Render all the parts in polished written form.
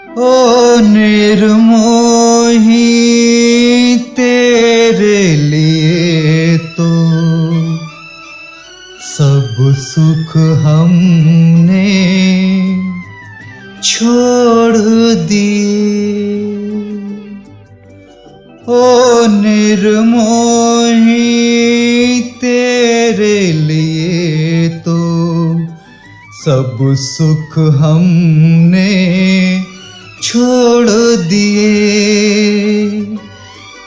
ओ निर्मोही तेरे लिए तो सब सुख हमने छोड़ दिए। ओ निर्मोही तेरे लिए तो सब सुख हमने छोड़ दिए।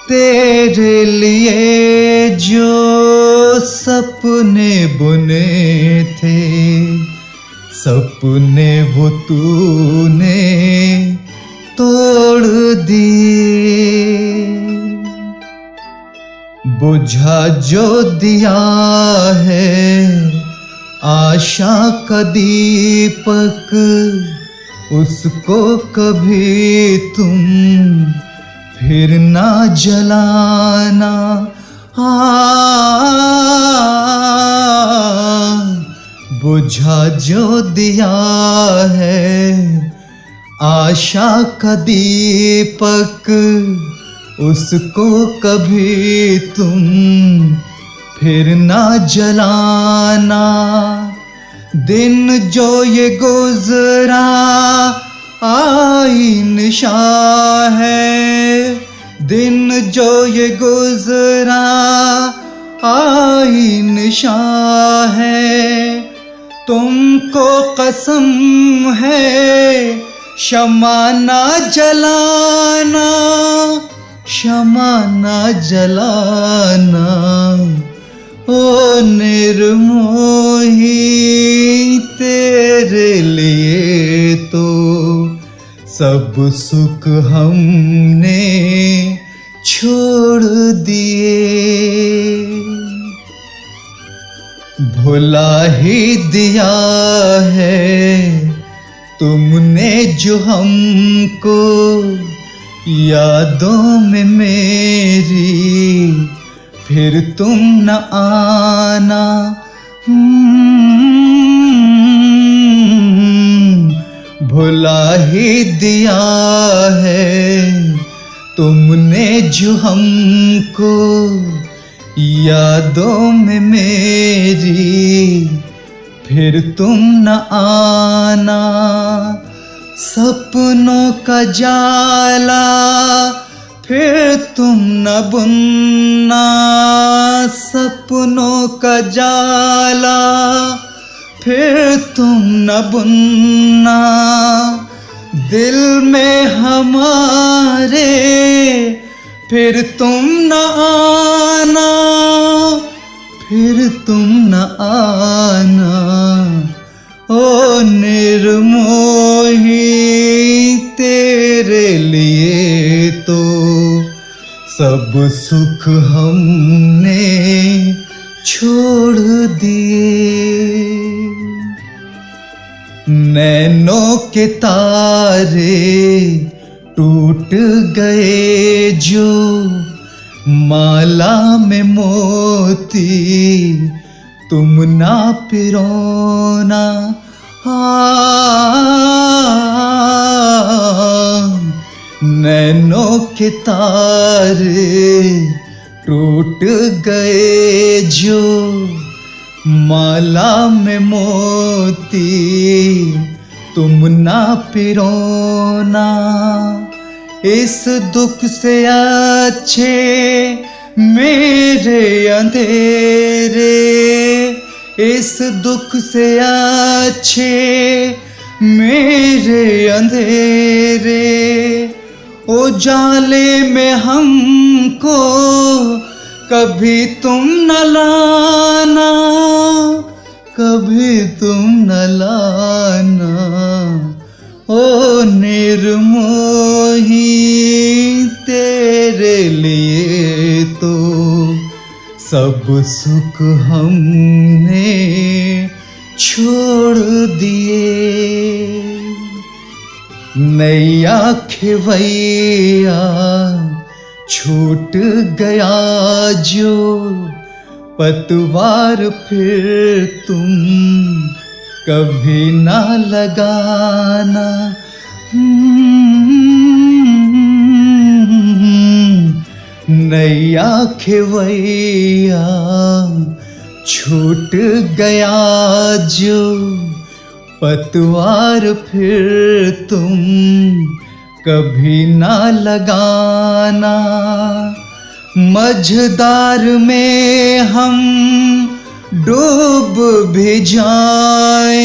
तेरे लिए जो सपने बुने थे, सपने वो तूने तोड़ दिए। बुझा जो दिया है आशा का दीपक, उसको कभी तुम फिर ना जलाना। बुझा जो दिया है आशा का दीपक, उसको कभी तुम फिर ना जलाना। दिन जो ये गुजरा आईनशा है, दिन जो ये गुजरा आईनशा है। तुमको कसम है क्षमा ना जलाना, क्षमा ना जलाना। ओ निर्मोही तेरे लिए तो सब सुख हमने छोड़ दिए। भुला ही दिया है तुमने जो हमको, यादों में मेरी फिर तुम न आना। भुला ही दिया है तुमने जो हमको, यादों में मेरी फिर तुम न आना। सपनों का जाला फिर तुम न बुनना, सपनों का जाला फिर तुम न बुनना। दिल में हमारे फिर तुम न आना, फिर तुम न आना। ओ निर्मोही तेरे लिए तो सब सुख हमने छोड़ दिए। नैनों के तारे टूट गए जो, माला में मोती तुम ना पिरोना। नैनों के तारे टूट गए जो, माला में मोती तुम ना पिरोना। इस दुख से अच्छे मेरे अंधेरे, इस दुख से अच्छे मेरे अंधेरे। उजाले में हमको कभी तुम न लाना, कभी तुम न लाना। ओ निर्मोही तेरे लिए तो सब सुख हमने छोड़ दिए। नैया खेवैया छूट गया जो, पतवार फिर तुम कभी ना लगाना। नैया खेवैया छूट गया जो, पतवार फिर तुम कभी ना लगाना। मझधार में हम डूब भी जाएं,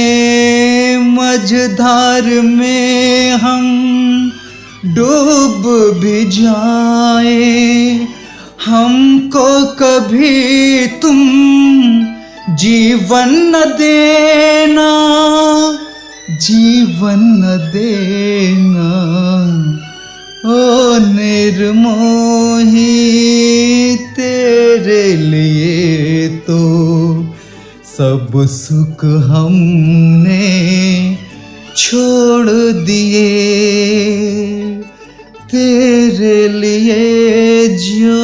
मझधार में हम डूब भी जाएं, हमको कभी तुम जीवन न देना, जीवन न देना। ओ निर्मोही तेरे लिए तो सब सुख हमने छोड़ दिए, तेरे लिए जो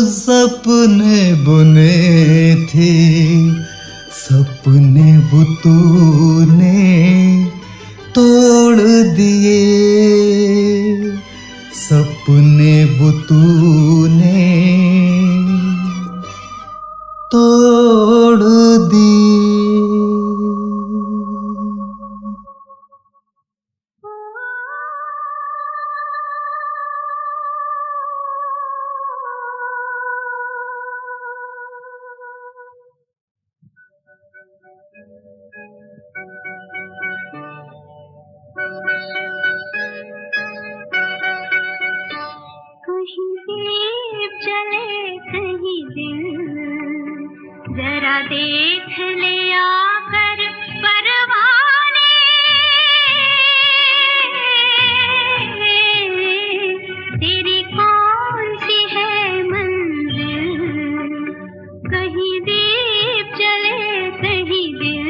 सपने बुने थे, सपने वो तूने तोड़ दिए, सपने वो तूने तोड़ दिए। कहीं दीप जले कहीं दिल, जरा देख ले आकर परवाने, तेरी कौन सी है मंजिल, कहीं दीप जले कहीं दिल।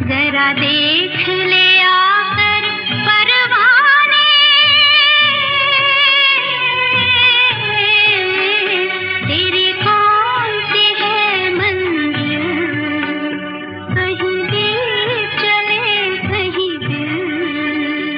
जरा देख ले आकर परवाने, तेरी कौन सी है मंजिल, कहीं दीप जले कहीं दिल।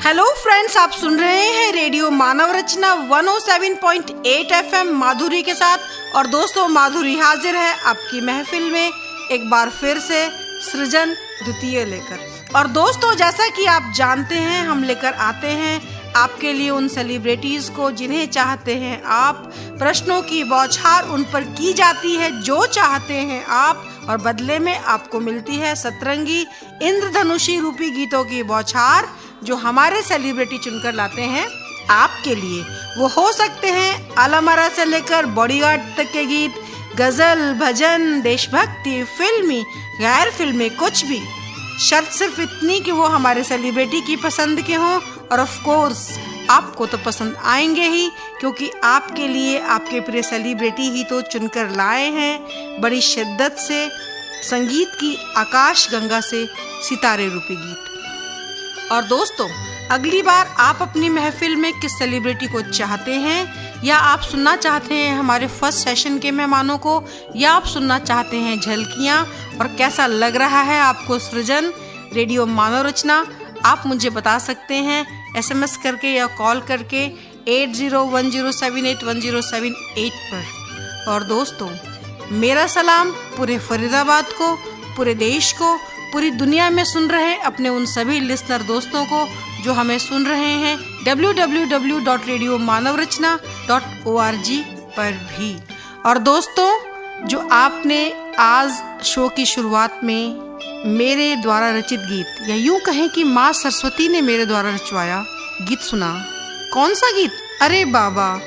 हेलो फ्रेंड्स, आप सुन रहे हैं रेडियो मानव रचना 107.8 FM माधुरी के साथ। और दोस्तों, माधुरी हाजिर है आपकी महफिल में एक बार फिर से सृजन द्वितीय लेकर। और दोस्तों, जैसा कि आप जानते हैं, हम लेकर आते हैं आपके लिए उन सेलिब्रिटीज़ को जिन्हें चाहते हैं आप। प्रश्नों की बौछार उन पर की जाती है जो चाहते हैं आप, और बदले में आपको मिलती है सतरंगी इंद्रधनुषी रूपी गीतों की बौछार जो हमारे सेलिब्रिटी चुनकर लाते हैं आपके लिए। वो हो सकते हैं अलमरा से लेकर बॉडीगार्ड तक के गीत, गज़ल, भजन, देशभक्ति, फिल्मी, गैर फिल्मी, कुछ भी। शर्त सिर्फ इतनी कि वो हमारे सेलिब्रिटी की पसंद के हों, और ऑफ कोर्स आपको तो पसंद आएंगे ही, क्योंकि आपके लिए आपके प्रिय सेलिब्रिटी ही तो चुनकर लाए हैं बड़ी शिद्दत से संगीत की आकाश गंगा से सितारे रूपी गीत। और दोस्तों, अगली बार आप अपनी महफिल में किस सेलिब्रिटी को चाहते हैं, या आप सुनना चाहते हैं हमारे फर्स्ट सेशन के मेहमानों को, या आप सुनना चाहते हैं झलकियाँ, और कैसा लग रहा है आपको सृजन रेडियो मानव रचना, आप मुझे बता सकते हैं SMS करके या कॉल करके 8010781078 पर। और दोस्तों, मेरा सलाम पूरे फरीदाबाद को, पूरे देश को, पूरी दुनिया में सुन रहे अपने उन सभी लिसनर दोस्तों को जो हमें सुन रहे हैं www.radiomanavRachna.org पर भी। और दोस्तों, जो आपने आज शो की शुरुआत में मेरे द्वारा रचित गीत, या यूं कहें कि माँ सरस्वती ने मेरे द्वारा रचवाया गीत सुना, कौन सा गीत? अरे बाबा,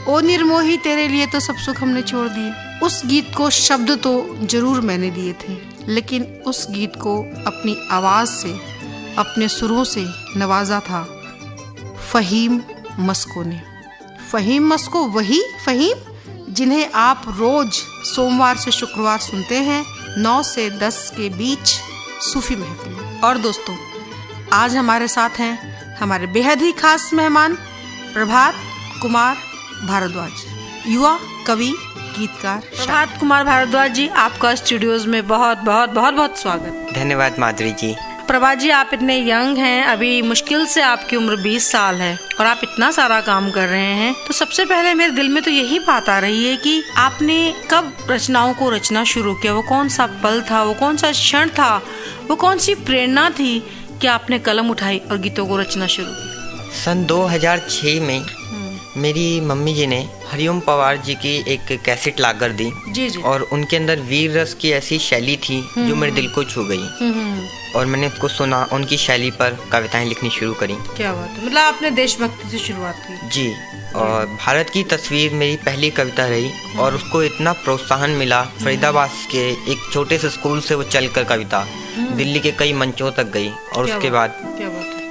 ओ निर्मोही तेरे लिए तो सब सुख हमने छोड़ दिए। उस गीत को शब्द तो जरूर मैंने दिए थे, लेकिन उस गीत को अपनी आवाज़ से, अपने सुरों से नवाजा था फ़हीम मस्को ने। फ़हीम मस्को, वही फ़हीम जिन्हें आप रोज़ सोमवार से शुक्रवार सुनते हैं 9 से 10 के बीच सूफी महफिल। और दोस्तों, आज हमारे साथ हैं हमारे बेहद ही खास मेहमान प्रभात कुमार भारद्वाज, युवा कवि गीतकार। प्रभात कुमार भारद्वाज जी, आपका स्टूडियोज में बहुत बहुत बहुत बहुत स्वागत। धन्यवाद माधुरी जी। प्रभात जी, आप इतने यंग हैं, अभी मुश्किल से आपकी उम्र 20 साल है और आप इतना सारा काम कर रहे हैं। तो सबसे पहले मेरे दिल में तो यही बात आ रही है कि आपने कब रचनाओं को रचना शुरू किया? वो कौन सा पल था, वो कौन सा क्षण था, वो कौन सी प्रेरणा थी कि आपने कलम उठाई और गीतों को रचना शुरू किया? सन 2006 में मेरी मम्मी जी ने हरिओम पवार जी की एक कैसेट लाकर दी। जी जी। और उनके अंदर वीर रस की ऐसी शैली थी जो मेरे दिल को छू गई। और मैंने उसको सुना, उनकी शैली पर कविताएं लिखनी शुरू करी। क्या बात है, मतलब आपने देशभक्ति से शुरुआत की? जी। और भारत की तस्वीर मेरी पहली कविता रही और उसको इतना प्रोत्साहन मिला। फरीदाबाद के एक छोटे से स्कूल से वो चलकर कविता दिल्ली के कई मंचों तक गई। और उसके बाद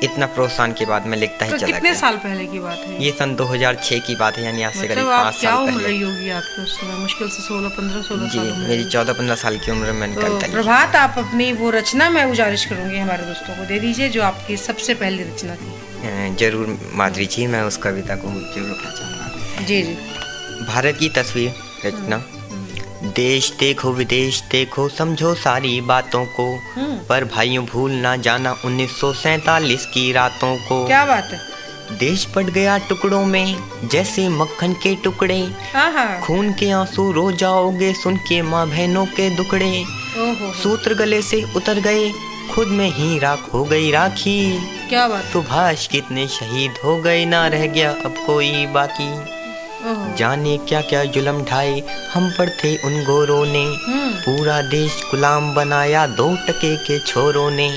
इतना प्रोत्साहन के बाद मैं लिखता ही चला गया। कितने साल पहले की बात है? ये सन 2006 की बात है, यानी आज से करीब 5 साल क्या उम्र पहले। रही होगी आपकी उस समय? मुश्किल से 16-15 साल। जी, मेरी 14-15 साल की उम्र में मैंने कविता लिखी। प्रभात, आप अपनी वो रचना मैं गुजारिश करूंगी हमारे दोस्तों को दे दीजिए जो आपकी सबसे पहली रचना थी। जरूर माधुरी जी, मैं उस कविता को जरूर लिखना चाहूँगा। जी जी। भारत की तस्वीर रचना। देश देखो विदेश देखो, समझो सारी बातों को, पर भाइयों भूल ना जाना 1947 की रातों को। क्या बात है। देश पट गया टुकड़ों में जैसे मक्खन के टुकड़े, खून के आंसू रो जाओगे सुन के माँ बहनों के दुखड़े। सूत्र गले से उतर गए, खुद में ही राख हो गई राखी। क्या बात। सुभाष कितने शहीद हो गए, ना रह गया अब कोई बाकी। जाने क्या क्या जुल्म ढाए हम पर थे उन गोरों ने, पूरा देश गुलाम बनाया 2 टके के छोरों ने।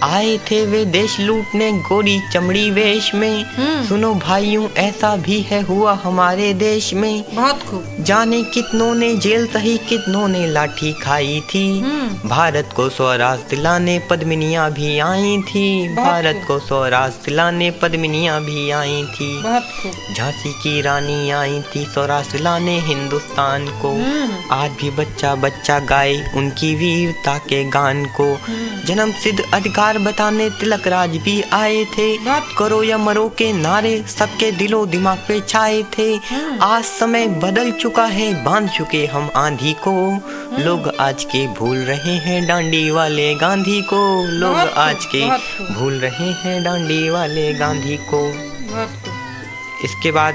आए थे वे देश लूटने गोरी चमड़ी वेश में, सुनो भाइयों ऐसा भी है हुआ हमारे देश में। बहुत खूब। जाने कितनों ने जेल सही कितनों ने लाठी खाई थी, भारत को स्वराज दिलाने पद्मिनियां भी आई थी। भारत को स्वराज दिलाने पद्मिनियां भी आई थी। झांसी की रानी आई थी स्वराज दिलाने हिंदुस्तान को। आज भी बच्चा बच्चा गाए उनकी वीरता के गान को। जन्म सिद्ध अधिकार बताने तिलक राज भी आए थे, करो या मरो के नारे सबके दिलो दिमाग पे छाए थे। आज समय बदल चुका है, बांध चुके हम आंधी को, लोग आज के भूल रहे हैं डांडी वाले गांधी को। लोग आज के भूल रहे हैं डांडी वाले गांधी को। इसके बाद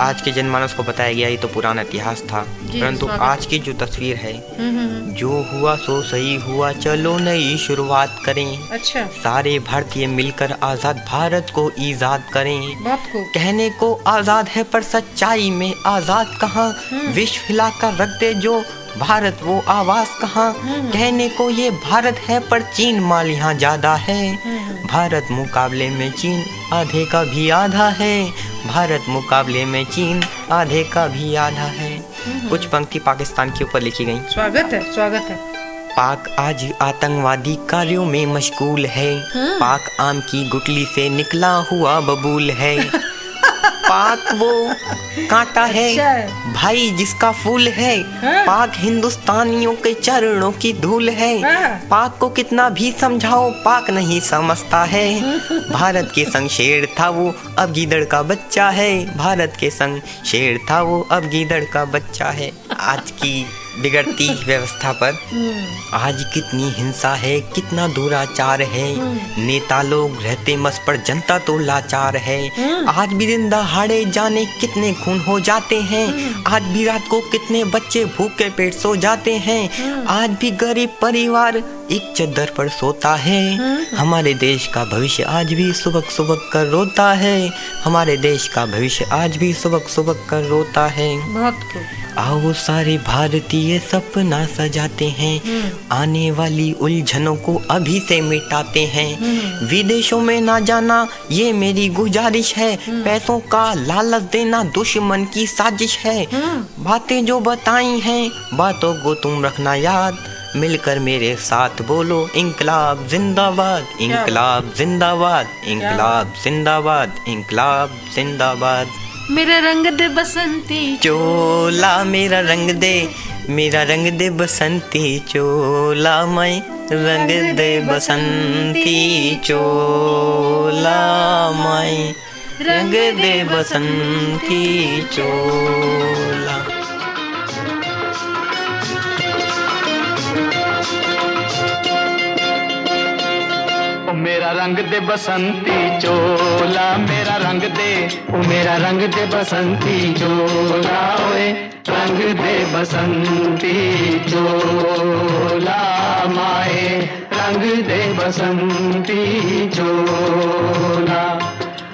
आज के जनमानस को बताया गया, ये तो पुराना इतिहास था, परंतु आज की जो तस्वीर है, जो हुआ सो सही हुआ, चलो नई शुरुआत करें। अच्छा। सारे भारतीय मिलकर आजाद भारत को इजाद करें। कहने को आजाद है पर सच्चाई में आजाद कहाँ, विश्व हिलाकर रख दे जो भारत वो आवाज कहाँ। कहने को ये भारत है पर चीन माल यहाँ ज्यादा है, भारत मुकाबले में चीन आधे का भी आधा है। भारत मुकाबले में चीन आधे का भी आधा है। कुछ पंक्ति पाकिस्तान के ऊपर लिखी गई। स्वागत है, स्वागत है। पाक आज आतंकवादी कार्यों में मशगूल है, पाक आम की गुठली से निकला हुआ बबूल है। पाक वो कांटा है भाई जिसका फूल है, पाक हिंदुस्तानियों के चरणों की धूल है। पाक को कितना भी समझाओ पाक नहीं समझता है, भारत के संग शेर था वो अब गीदड़ का बच्चा है। भारत के संग शेर था वो अब गीदड़ का बच्चा है। आज की बिगड़ती व्यवस्था पर। आज कितनी हिंसा है, कितना दुराचार है, नेता लोग रहते मस्त पर जनता तो लाचार है। आज भी दिन दहाड़े जाने कितने खून हो जाते हैं, आज भी रात को कितने बच्चे भूखे पेट सो जाते हैं, आज भी गरीब परिवार एक चद्दर पर सोता है। हमारे देश का भविष्य आज भी सुबक सुबक कर रोता है, हमारे देश का भविष्य आज भी सुबक सुबक कर रोता है। बहुत खूब। आओ सारे भारतीय सपना सजाते हैं, आने वाली उलझनों को अभी से मिटाते हैं। विदेशों में ना जाना ये मेरी गुजारिश है, पैसों का लालच देना दुश्मन की साजिश है। बातें जो बताई हैं बातों को तुम रखना याद, मिलकर मेरे साथ बोलो इंकलाब जिंदाबाद, इंकलाब जिंदाबाद, इंकलाब जिंदाबाद, इंकलाब जिंदाबाद। मेरा रंग दे बसंती चोला मेरा रंग दे, मेरा रंग दे बसंती चोला, मैं रंग दे बसंती चोला, मैं रंग दे बसंती चोला। मेरा रंग दे बसंती चोला, मेरा रंग दे, ओ मेरा रंग दे बसंती चोला, ओए रंग दे बसंती चोला, माए रंग दे बसंती चोला।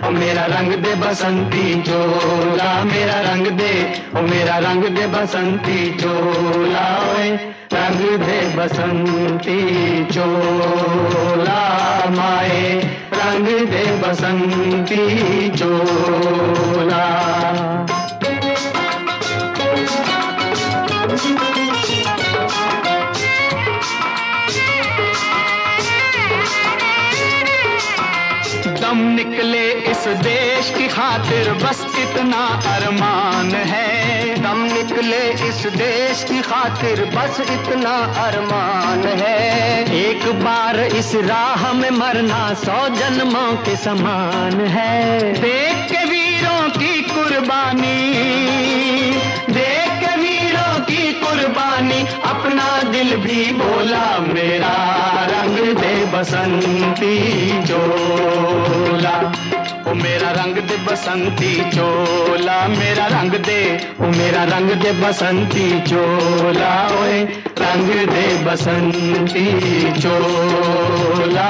ओ मेरा रंग दे बसंती चोला, मेरा रंग दे, ओ मेरा रंग दे बसंती चोला, ओए रंग दे बसंती चोला, माए रंग दे बसंती चोला। दम निकले इस देश की खातिर बस इतना अरमान है, दम निकले इस देश की खातिर बस इतना अरमान है। एक बार इस राह में मरना 100 जन्मों के समान है। देख के वीरों की कुर्बानी, देख के वीरों की कुर्बानी, अपना दिल भी बोला मेरा रंग दे बसंती चोला। ओ मेरा रंग दे बसंती चोला, मेरा रंग दे, ओ मेरा रंग दे बसंती चोला, ओए रंग दे बसंती चोला,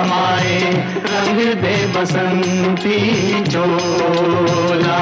माए रंग दे बसंती चोला।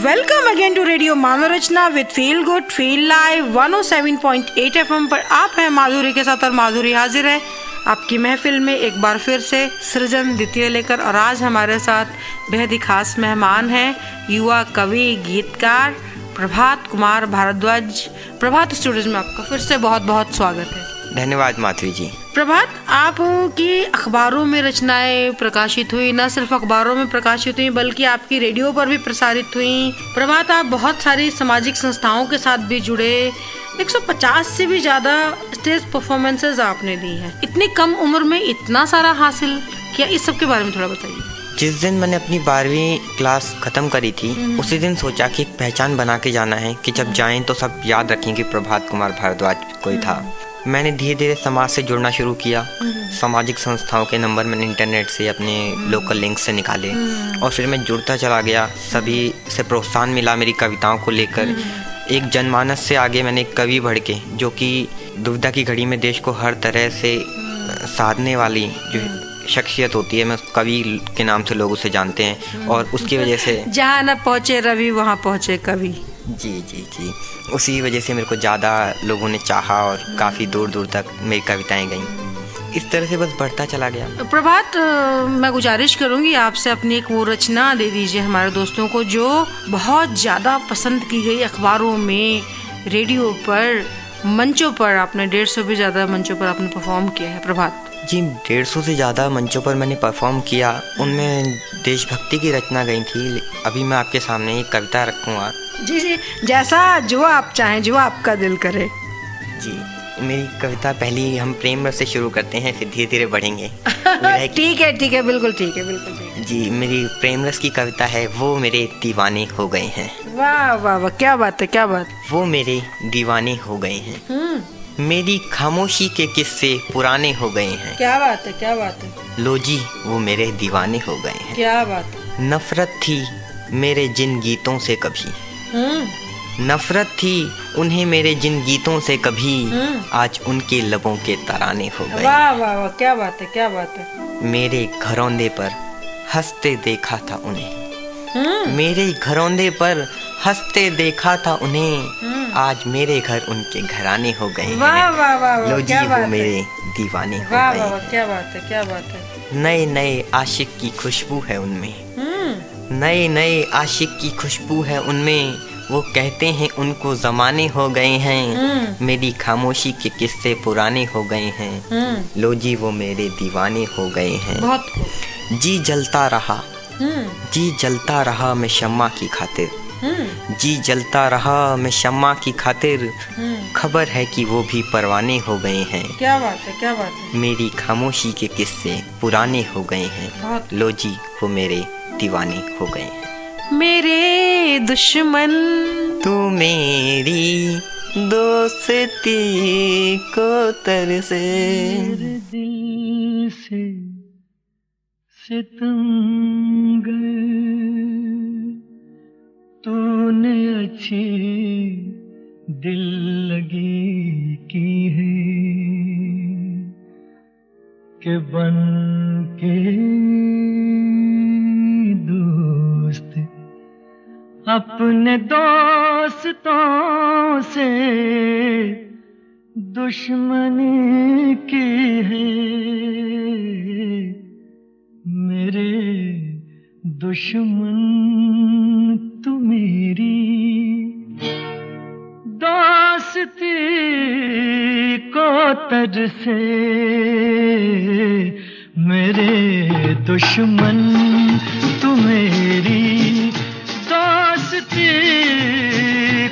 Welcome again to radio Manav Rachna with feel good feel live 107.8 FM पर आप हैं माधुरी के साथ, और माधुरी हाजिर है आपकी महफिल में एक बार फिर से सृजन द्वितीय लेकर। और आज हमारे साथ बेहद ही खास मेहमान हैं युवा कवि गीतकार प्रभात कुमार भारद्वाज। प्रभात स्टूडियो में आपका फिर से बहुत बहुत स्वागत है। धन्यवाद माधुरी जी। प्रभात, आपकी अखबारों में रचनाएं प्रकाशित हुई, न सिर्फ अखबारों में प्रकाशित हुई बल्कि आपकी रेडियो पर भी प्रसारित हुई। प्रभात, आप बहुत सारी सामाजिक संस्थाओं के साथ भी जुड़े, 150 से भी ज्यादा स्टेज परफॉर्मेंसेस आपने दी हैं। इतनी कम उम्र में इतना सारा हासिल किया, इस सब के बारे में थोड़ा बताइए। जिस दिन मैंने अपनी 12वीं क्लास खत्म करी थी उसी दिन सोचा कि एक पहचान बना के जाना है कि जब जाएं तो सब याद रखें कि प्रभात कुमार भारद्वाज कोई था। मैंने धीरे धीरे समाज से जुड़ना शुरू किया। सामाजिक संस्थाओं के नंबर मैंने इंटरनेट से अपने लोकल लिंक से निकाले और फिर मैं जुड़ता चला गया। सभी से प्रोत्साहन मिला मेरी कविताओं को लेकर। एक जनमानस से आगे मैंने एक कवि बढ़ के, जो कि दुविधा की घड़ी में देश को हर तरह से साधने वाली जो शख्सियत होती है, मैं उस कवि के नाम से लोग उसे जानते हैं। और उसकी वजह से जहाँ न पहुँचे रवि वहाँ पहुँचे कवि। जी जी जी, उसी वजह से मेरे को ज़्यादा लोगों ने चाहा और काफ़ी दूर दूर तक मेरी कविताएं गईं। इस तरह से बस बढ़ता चला गया। प्रभात, मैं गुजारिश करूंगी आपसे अपनी एक वो रचना दे दीजिए हमारे दोस्तों को जो बहुत ज़्यादा पसंद की गई, अखबारों में, रेडियो पर, मंचों पर। आपने 150 भी ज़्यादा मंचों पर आपने परफॉर्म किया है। प्रभात जी, 150 से ज़्यादा मंचों पर मैंने परफॉर्म किया, उनमें देशभक्ति की रचना गई थी। अभी मैं आपके सामने एक कविता रखूँगा। जी जी, जैसा जो आप चाहें, जो आपका दिल करे। जी, मेरी कविता पहली हम प्रेम रस से शुरू करते हैं, फिर धीरे धीरे बढ़ेंगे। ठीक है, बिल्कुल ठीक है, बिल्कुल ठीक है। जी, मेरी प्रेम रस की कविता है, वो मेरे दीवाने हो गए हैं। वाह वाह वाह, क्या बात है, क्या बात। वो मेरे दीवाने हो गए हैं। मेरी खामोशी के किस्से पुराने हो गए हैं। क्या बात है, क्या बात है। लो जी, वो मेरे दीवाने हो गए हैं। क्या बात है। नफरत थी मेरे जिन गीतों से कभी, नफरत थी उन्हें मेरे जिन गीतों से कभी, आज उनके लबों के तराने हो गए। वाह वाह वाह, क्या बात है, क्या बात है। मेरे घरौंदे पर हंसते देखा था उन्हें, मेरे घरौंदे पर हंसते देखा था उन्हें, आज मेरे घर उनके घराने हो गए हैं। वाह वाह वाह, लो जी, क्या वो बात है। मेरे दीवाने हो वाह गए वाह हैं। वाह, क्या बात है, क्या बात है। नए नए आशिक की खुशबू है उनमें, नए नए आशिक की खुशबू है उनमें, वो कहते हैं उनको जमाने हो गए हैं। मेरी खामोशी के किस्से पुराने हो गए हैं। लो जी, वो मेरे दीवाने हो गए हैं। बहुत खूब। जी जलता रहा, जी जलता रहा मैं शम्मा की खातिर, जी जलता रहा मैं शम्मा की खातिर, खबर है कि वो भी परवाने हो गए हैं। क्या बात है, क्या बात है। मेरी खामोशी के किस्से पुराने हो गए हैं। बहुत। लो जी, वो मेरे दीवाने हो गए हैं। मेरे दुश्मन तू मेरी दोस्ती को तरसे, दिल से सितमगर तूने अच्छी दिल लगी की है कि बन के दोस्त अपने दोस्तों से दुश्मनी की है। मेरे दुश्मन तू मेरी दोस्ती को तरसे, मेरे दुश्मन तू मेरी दोस्ती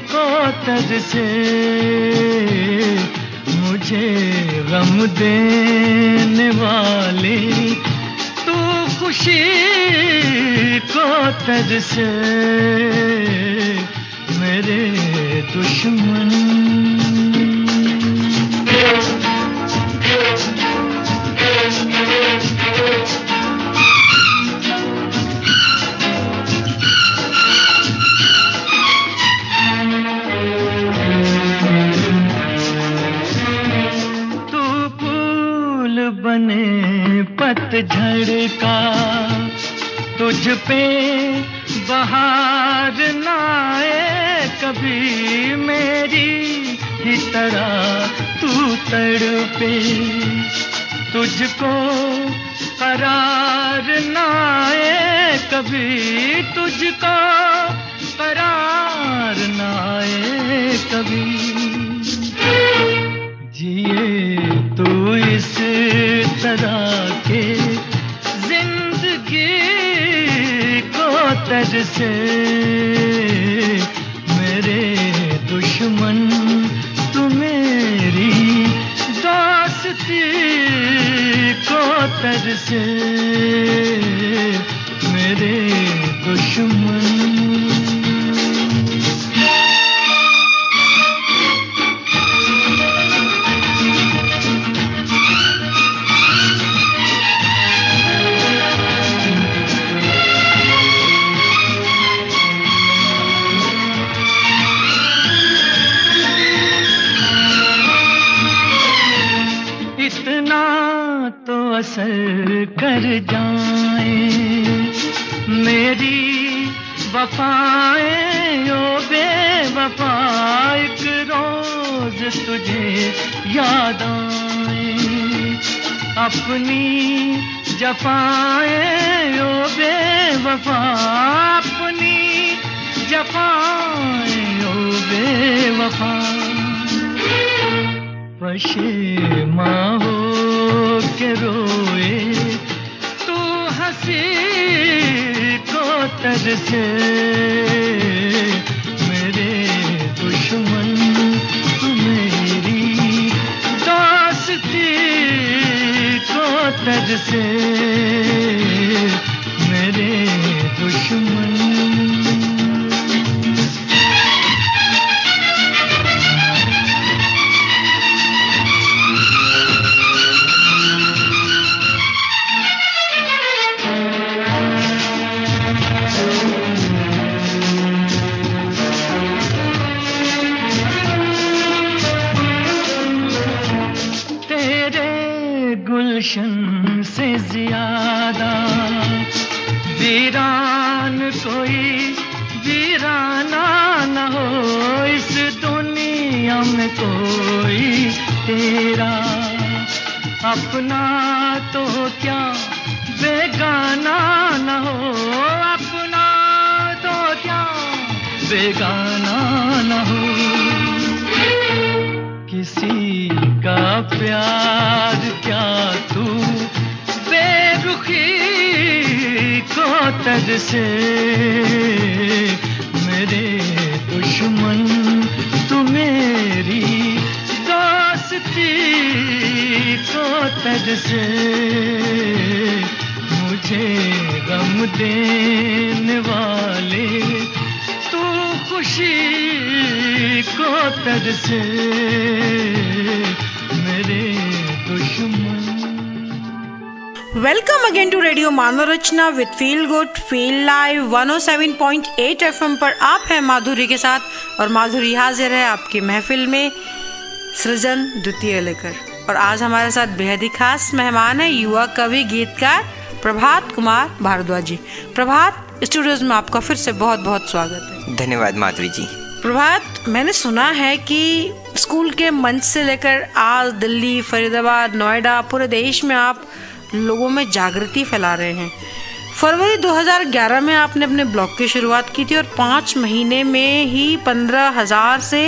को तरसे, मुझे गम देने वाले तू खुशी को तरसे, मेरे दुश्मन। बने पतझड़ का तुझ पे बहार ना आए कभी, मेरी ही तरह तू तड़पे, तुझको करार ना आए कभी, तुझको करार ना आए कभी। जिए तू इस तरह के जिंदगी को तरसे, मेरे दुश्मन तू मेरी दोस्ती को तरसे, मेरे दुश्मन। असर कर जाए मेरी वफाएं ओ बेवफा, एक रोज तुझे याद आए अपनी जफाएं ओ बेवफा, अपनी जफाएं ओ बेवफा। पशेमा हो के रोए तू हंसी को तरसे, मेरे दुश्मन तू मेरी दोस्ती को तरसे, मेरे गुलशन से ज्यादा वीरान कोई वीराना न हो इस दुनिया में कोई तेरा, अपना तो क्या बेगाना न हो, अपना तो क्या बेगाना न हो। किसी का प्यार क्या तू बेरुखी को तज से, मेरे दुश्मन तू मेरी दोस्ती को तज से, मुझे गम देने वाले तू खुशी को तज से, मेरे दुश्मन। Welcome again to radio Manav Rachna with feel good feel live 107.8 FM पर आप हैं माधुरी के साथ, और माधुरी हाजिर है आपकी महफिल में सृजन द्वितीय लेकर। और आज हमारे साथ बेहद ही खास मेहमान है युवा कवि गीतकार प्रभात कुमार भारद्वाज जी। प्रभात, स्टूडियोज में आपका फिर से बहुत बहुत स्वागत है। धन्यवाद माधुरी जी। प्रभात, मैंने सुना है कि स्कूल के मंच से लेकर आज दिल्ली, फरीदाबाद, नोएडा, पूरे देश में आप लोगों में जागृति फैला रहे हैं। फरवरी 2011 में आपने अपने ब्लॉग की शुरुआत की थी और 5 महीने में ही 15,000 से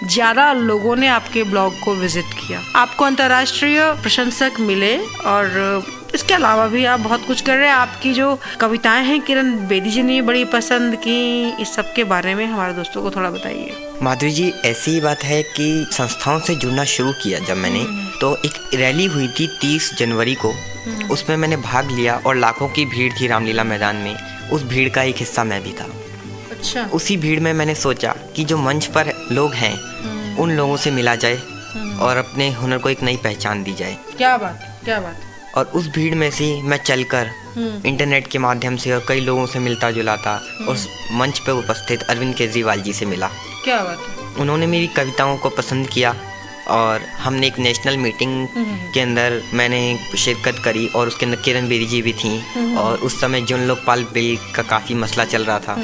ज्यादा लोगों ने आपके ब्लॉग को विजिट किया। आपको अंतर्राष्ट्रीय प्रशंसक मिले और इसके अलावा भी आप बहुत कुछ कर रहे हैं। आपकी जो कविताएं हैं किरण बेदी जी ने बड़ी पसंद की। इस सब के बारे में हमारे दोस्तों को थोड़ा बताइए। माधुरी जी, ऐसी ही बात है कि संस्थाओं से जुड़ना शुरू किया जब मैंने, तो एक रैली हुई थी 30 जनवरी को, उसमें मैंने भाग लिया और लाखों की भीड़ थी रामलीला मैदान में। उस भीड़ का एक हिस्सा मैं भी था। अच्छा। उसी भीड़ में मैंने सोचा कि जो मंच पर लोग हैं उन लोगों से मिला जाए और अपने हुनर को एक नई पहचान दी जाए। क्या बात, क्या बात। और उस भीड़ में से मैं चलकर इंटरनेट के माध्यम से और कई लोगों से मिलता जुला था। उस मंच पर उपस्थित अरविंद केजरीवाल जी से मिला। क्या बात है। उन्होंने मेरी कविताओं को पसंद किया और हमने एक नेशनल मीटिंग के अंदर मैंने शिरकत करी और उसके अंदर किरण बेदी जी भी थी। और उस समय जन लोकपाल बिल का काफ़ी मसला चल रहा था,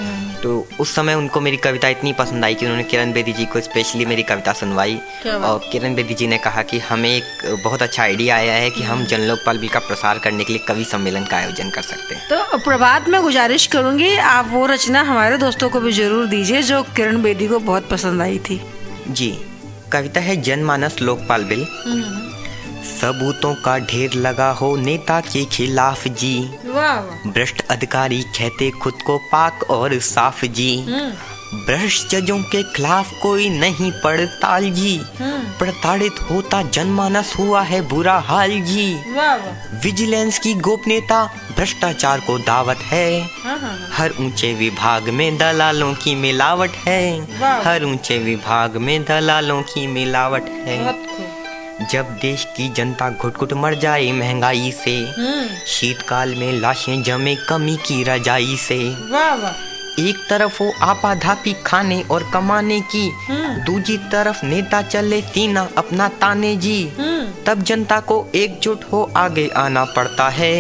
तो उस समय उनको मेरी कविता इतनी पसंद आई कि उन्होंने किरण बेदी जी को स्पेशली मेरी कविता सुनवाई। और किरण बेदी जी ने कहा कि हमें एक बहुत अच्छा आइडिया आया है कि हम जन लोकपाल बिल का प्रसार करने के लिए कवि सम्मेलन का आयोजन कर सकते हैं। तो प्रभात, मैं गुजारिश करूंगी आप वो रचना हमारे दोस्तों को भी जरूर दीजिए जो किरण बेदी को बहुत पसंद आई थी। जी, कविता है जनमानस लोकपाल बिल। सबूतों का ढेर लगा हो नेता के खिलाफ जी, भ्रष्ट अधिकारी कहते खुद को पाक और साफ जी, भ्रष्ट जजों के खिलाफ कोई नहीं पड़ताल जी, प्रताड़ित होता जनमानस हुआ है बुरा हाल जी, विजिलेंस की गोपनीयता भ्रष्टाचार को दावत है, हर ऊंचे विभाग में दलालों की मिलावट है, हर ऊंचे विभाग में दलालों की मिलावट है। जब देश की जनता घुट-घुट मर जाए महंगाई से, शीतकाल में लाशें जमे कमी की रजाई से, एक तरफ हो आपाधापी खाने और कमाने की, दूसरी तरफ नेता चले सीना अपना ताने जी, तब जनता को एकजुट हो आगे आना पड़ता है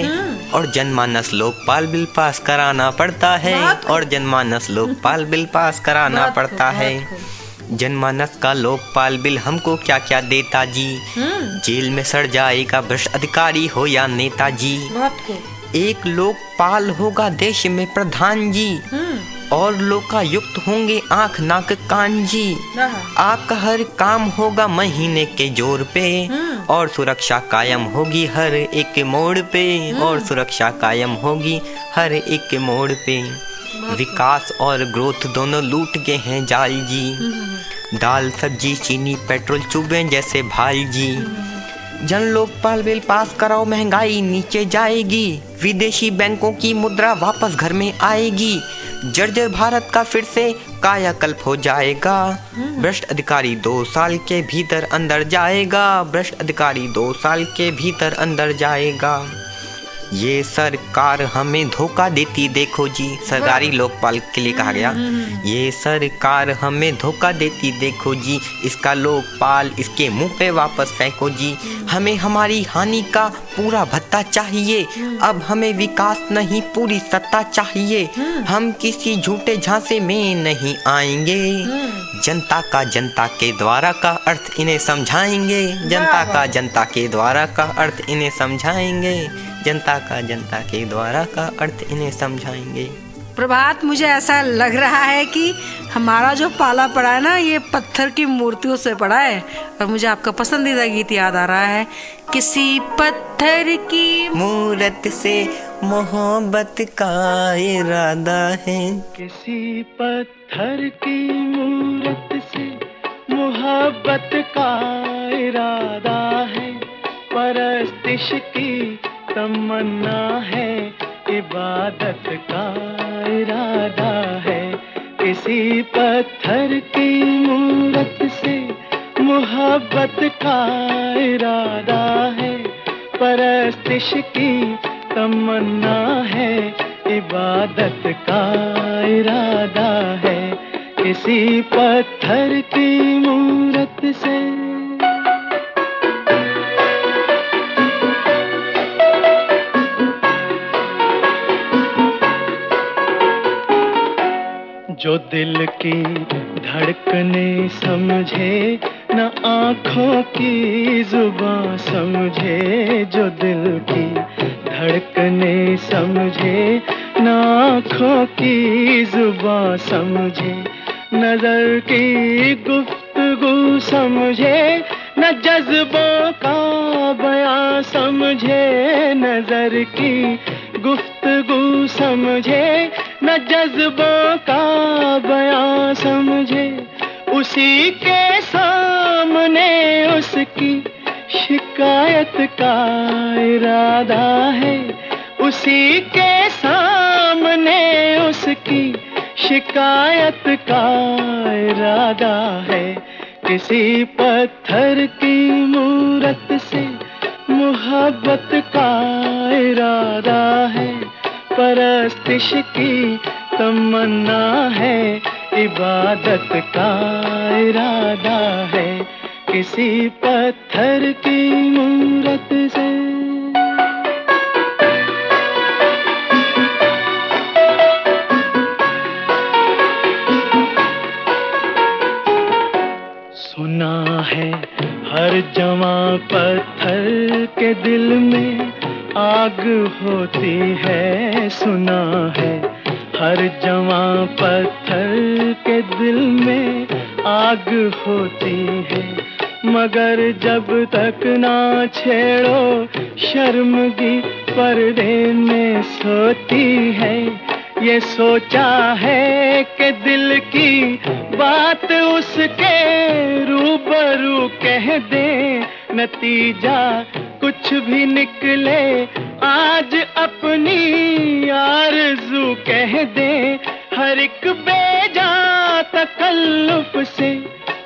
और जनमानस लोकपाल बिल पास कराना पड़ता है, और जनमानस लोकपाल बिल पास कराना पड़ता है। जनमानस का लोकपाल बिल हमको क्या क्या देता जी, जेल में सड़ जाएगा भ्रष्ट अधिकारी हो या नेता जी, एक लोकपाल होगा देश में प्रधान जी, और लोकायुक्त होंगे आंख नाक कान जी, आपका हर काम होगा महीने के जोर पे, और सुरक्षा कायम होगी हर एक मोड़ पे, और सुरक्षा कायम होगी हर एक मोड़ पे। विकास और ग्रोथ दोनों लूट गए हैं जाल जी, दाल सब्जी चीनी पेट्रोल चुभे जैसे भाल जी, जन लोकपाल बिल पास कराओ महंगाई नीचे जाएगी, विदेशी बैंकों की मुद्रा वापस घर में आएगी, जर्जर भारत का फिर से कायाकल्प हो जाएगा, भ्रष्ट अधिकारी 2 साल के भीतर अंदर जाएगा, भ्रष्ट अधिकारी 2 साल के भीतर अंदर जाएगा। ये सरकार हमें धोखा देती देखो जी, सरकारी लोकपाल के लिए कहा गया। ये सरकार हमें धोखा देती देखो जी, इसका लोकपाल इसके मुंह पे वापस फेंको जी। हमें हमारी हानि का पूरा भत्ता चाहिए, अब हमें विकास नहीं पूरी सत्ता चाहिए। हम किसी झूठे झांसे में नहीं आएंगे, जनता का जनता के द्वारा का अर्थ इन्हें समझाएंगे। जनता का जनता के द्वारा का अर्थ इन्हें समझाएंगे। जनता का जनता के द्वारा का अर्थ इन्हें समझाएंगे। प्रभात, मुझे ऐसा लग रहा है कि हमारा जो पाला पड़ा है ना, ये पत्थर की मूर्तियों से पड़ा है। और मुझे आपका पसंदीदा गीत याद आ रहा है, किसी पत्थर की मूरत से मोहब्बत का इरादा है। किसी पत्थर की मूरत से मोहब्बत का इरादा है, परस्तिश की तमन्ना है, इबादत का इरादा है। किसी पत्थर की मूरत से मोहब्बत का इरादा है, परस्तिश की तमन्ना है, इबादत का इरादा है। किसी पत्थर की मूरत से। जो दिल की धड़कने समझे, न आँखों की जुबां समझे। जो दिल की धड़कने समझे, न आँखों की जुबां समझे। नजर की गुफ्तगू समझे, न जज्बों का बयां समझे। नजर की गुफ्तगू समझे, न जज्बों का बयां समझे। उसी के सामने उसकी शिकायत का इरादा है। उसी के सामने उसकी शिकायत का इरादा है। किसी पत्थर की मूरत से मोहब्बत का इरादा है, परस्तिश की तमन्ना है, इबादत का इरादा है। किसी पत्थर की मूरत से। सुना है हर जवां पत्थर के दिल में आग होती है। सुना है हर जवां पत्थर के दिल में आग होती है। मगर जब तक ना छेड़ो शर्मगी पर्दे में सोती है। ये सोचा है कि दिल की बात उसके रूबरू कह दे, नतीजा कुछ भी निकले आज अपनी आरज़ू कह दे। हर एक बेजा तकल्लुफ से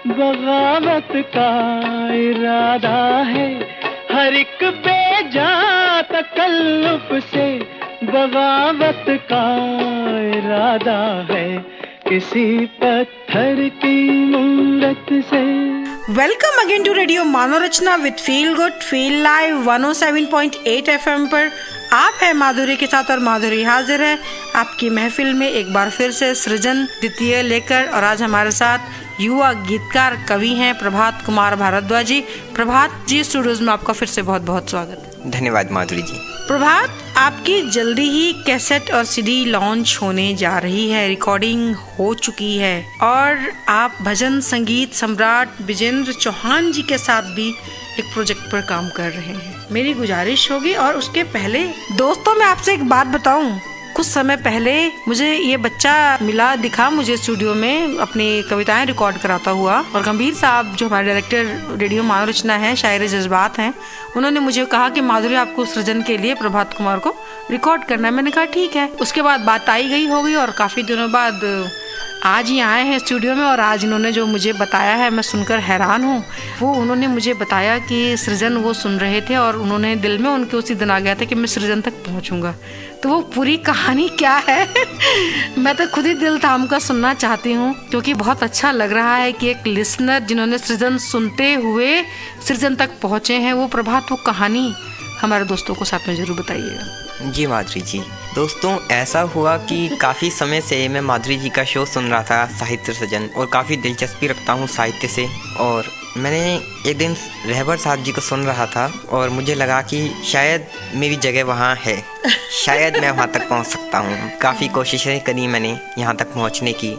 बगावत का इरादा है। हर एक बेजा तकल्लुफ से बगावत का इरादा है। किसी पत्थर की मूरत से। Welcome again to radio Manav Rachna with feel good feel live 107.8 FM पर। आप है माधुरी के साथ और माधुरी हाजिर है आपकी महफिल में एक बार फिर से सृजन द्वितीय लेकर। और आज हमारे साथ युवा गीतकार कवि हैं प्रभात कुमार भारद्वाज जी। प्रभात जी, स्टूडियोज में आपका फिर से बहुत बहुत स्वागत। धन्यवाद माधुरी जी। प्रभात, आपकी जल्दी ही कैसेट और सीडी लॉन्च होने जा रही है, रिकॉर्डिंग हो चुकी है और आप भजन संगीत सम्राट विजेंद्र चौहान जी के साथ भी एक प्रोजेक्ट पर काम कर रहे हैं। मेरी गुजारिश होगी और उसके पहले दोस्तों मैं आपसे एक बात बताऊं। कुछ समय पहले मुझे ये बच्चा मिला दिखा मुझे स्टूडियो में अपनी कविताएं रिकॉर्ड कराता हुआ। और गंभीर साहब जो हमारे डायरेक्टर रेडियो मानवरचना है, शायर जज्बात हैं, उन्होंने मुझे कहा कि माधुरी आपको सृजन के लिए प्रभात कुमार को रिकॉर्ड करना है। मैंने कहा ठीक है। उसके बाद बात आई गई हो गई और काफी दिनों बाद आज ही आए हैं स्टूडियो में और आज इन्होंने जो मुझे बताया है मैं सुनकर हैरान हूँ। वो उन्होंने मुझे बताया कि सृजन वो सुन रहे थे और उन्होंने दिल में उनके उसी दिन आ गया था कि मैं सृजन तक पहुँचूँगा। तो वो पूरी कहानी क्या है मैं तो खुद ही दिल थाम कर सुनना चाहती हूँ, क्योंकि बहुत अच्छा लग रहा है कि एक लिसनर जिन्होंने सृजन सुनते हुए सृजन तक पहुँचे हैं। वो प्रभात, वो कहानी हमारे दोस्तों को साथ में जरूर बताइएगा। जी माधुरी जी, दोस्तों ऐसा हुआ कि काफ़ी समय से मैं माधुरी जी का शो सुन रहा था साहित्य सृजन, और काफ़ी दिलचस्पी रखता हूँ साहित्य से। और मैंने एक दिन रहबर साहब जी को सुन रहा था और मुझे लगा कि शायद मेरी जगह वहाँ है, शायद मैं वहाँ तक पहुँच सकता हूँ। काफ़ी कोशिशें करी मैंने यहाँ तक पहुँचने की,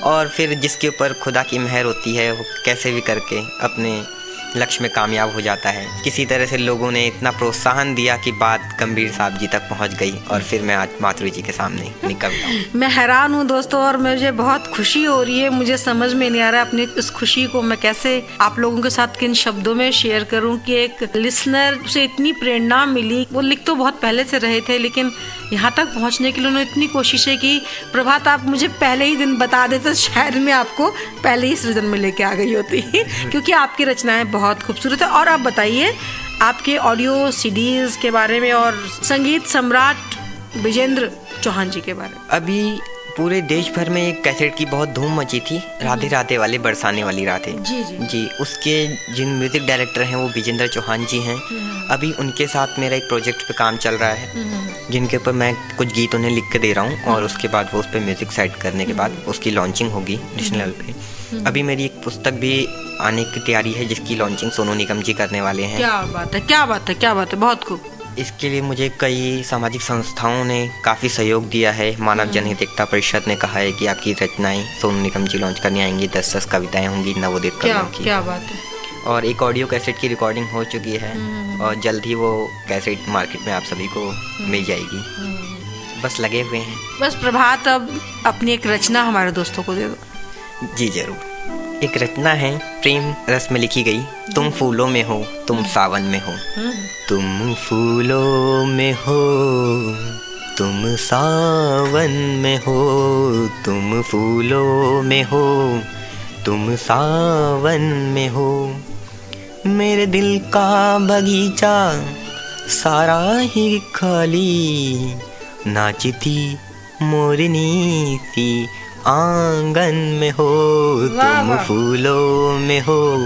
और फिर जिसके ऊपर खुदा की मेहर होती है वो कैसे भी करके अपने लक्ष्य में कामयाब हो जाता है। किसी तरह से लोगों ने इतना प्रोत्साहन दिया कि बात गंभीर साहब जी तक पहुंच गई और फिर मैं आज माधुरी जी के सामने निकल गया हूँ। मैं हैरान हूँ दोस्तों, और मुझे बहुत खुशी हो रही है। मुझे समझ में नहीं आ रहा अपनी इस खुशी को मैं कैसे आप लोगों के साथ किन शब्दों में शेयर करूँ कि एक लिसनर से इतनी प्रेरणा मिली। वो लिख तो बहुत पहले से रहे थे, लेकिन यहाँ तक पहुँचने के लिए उन्होंने इतनी कोशिशें की। प्रभात, आप मुझे पहले ही दिन बता देते तो शायद मैं आपको पहले ही सृजन में लेके आ गई होती क्योंकि आपकी रचनाएं बहुत खूबसूरत है। और आप बताइए आपके ऑडियो सीडीज के बारे में और संगीत सम्राट विजेंद्र चौहान जी के बारे में। अभी पूरे देश भर में एक कैसेट की बहुत धूम मची थी, राधे राधे वाले बरसाने वाली रातें। जी, उसके जिन म्यूजिक डायरेक्टर हैं वो विजेंद्र चौहान जी हैं। अभी उनके साथ मेरा एक प्रोजेक्ट पे काम चल रहा है, जिनके ऊपर मैं कुछ गीत उन्हें लिख के दे रहा हूँ, और उसके बाद वो उस पर म्यूजिक सेट करने के बाद उसकी लॉन्चिंग होगी नेशनल लेवल पे। अभी मेरी एक पुस्तक भी आने की तैयारी है, जिसकी लॉन्चिंग सोनू निगम जी करने वाले हैं। क्या बात है, क्या बात है, क्या बात है, बहुत खूब। इसके लिए मुझे कई सामाजिक संस्थाओं ने काफ़ी सहयोग दिया है। मानव जनहित एकता परिषद ने कहा है कि आपकी रचनाएं सोनू निगम जी लॉन्च करने आएंगी, 10 कविताएं होंगी नवोदित कवियों की। क्या बात है। और एक ऑडियो कैसेट की रिकॉर्डिंग हो चुकी है और जल्द ही वो कैसेट मार्केट में आप सभी को मिल जाएगी। बस लगे हुए हैं। बस प्रभात, अब अपनी एक रचना हमारे दोस्तों को दे दो। जी जरूर। एक रचना है प्रेम रस में लिखी गई। तुम फूलों में हो, तुम सावन में हो, तुम फूलों में हो, तुम सावन में हो, तुम फूलों में हो, तुम सावन में हो। मेरे दिल का बगीचा सारा ही खाली, नाचती मोरनी सी आंगन में हो, तुम फूलों में हो,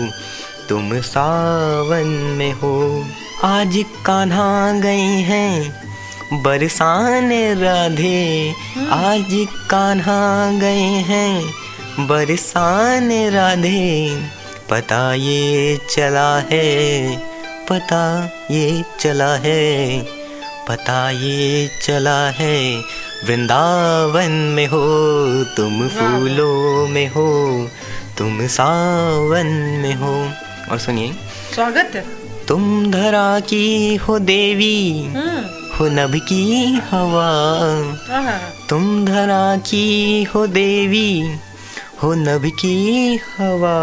तुम सावन में हो। आज कान्हा गई हैं बरसाने राधे, आज कान्हा गए हैं बरसाने राधे। पता ये चला है, पता ये चला है, पता ये चला है, वृंदावन में हो, तुम फूलों में हो, तुम सावन में हो। और सुनिए, स्वागत है। तुम धरा की हो देवी, हो नभ की हवा, तुम धरा की हो देवी, हो नभ की हवा।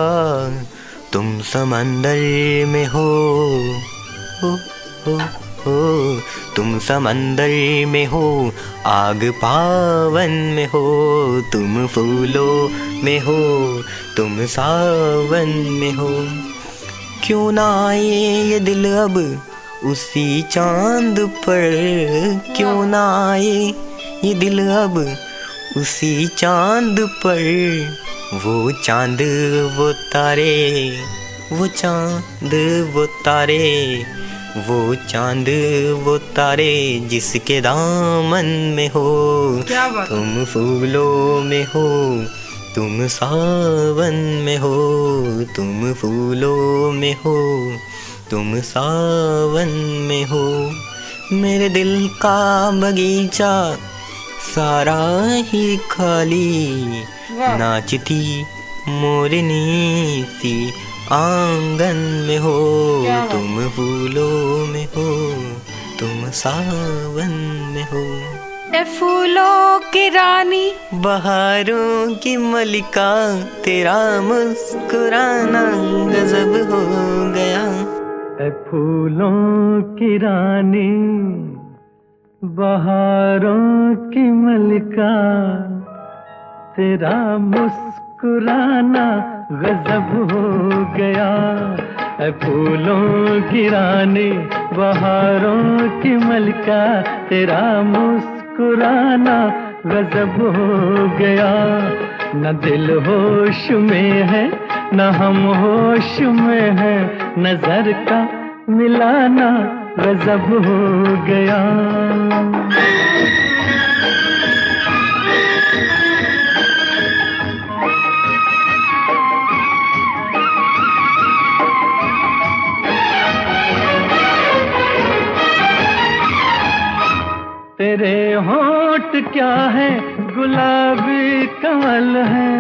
तुम समंदर में हो, हो, तुम समंदर में हो, आग पावन में हो, तुम फूलों में हो, तुम सावन में हो। क्यों ना आए ये दिल अब उसी चांद पर, क्यों ना आए ये दिल अब उसी चांद पर। वो चांद वो तारे, वो चांद वो तारे, वो चांद वो तारे जिसके दामन में हो। तुम फूलों में हो, तुम सावन में हो, तुम फूलों में हो, तुम सावन में हो। मेरे दिल का बगीचा सारा ही खाली, नाचती मोरनी सी आंगन में हो, तुम फूलों में हो, तुम सावन में हो। ए फूलों की रानी, बहारों की मलिका, तेरा मुस्कुराना गजब हो गया। ए फूलों की रानी, बहारों की मलिका, तेरा मुस्कुराना गजब हो गया। ऐ फूलों की रानी बहारों की मलका, तेरा मुस्कुराना गजब हो गया। न दिल होश में है न हम होश में है, नजर का मिलाना गजब हो गया। तेरे होंठ क्या है गुलाबी कमल है,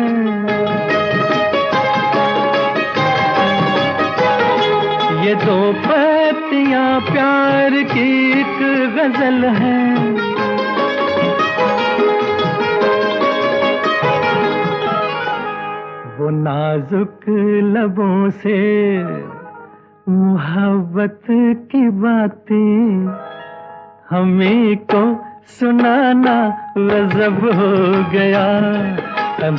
ये दो पत्तियां प्यार की एक गजल है। वो नाजुक लबों से मोहब्बत की बातें हमें को सुनाना गजब हो गया।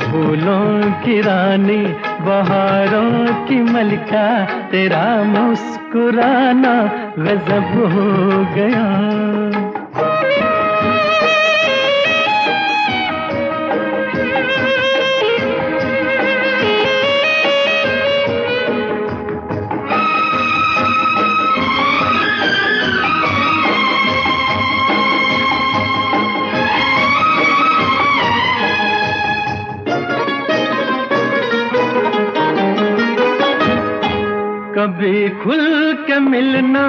फूलों की रानी बहारों की मलका, तेरा मुस्कुराना गजब हो गया। कभी खुल के मिलना,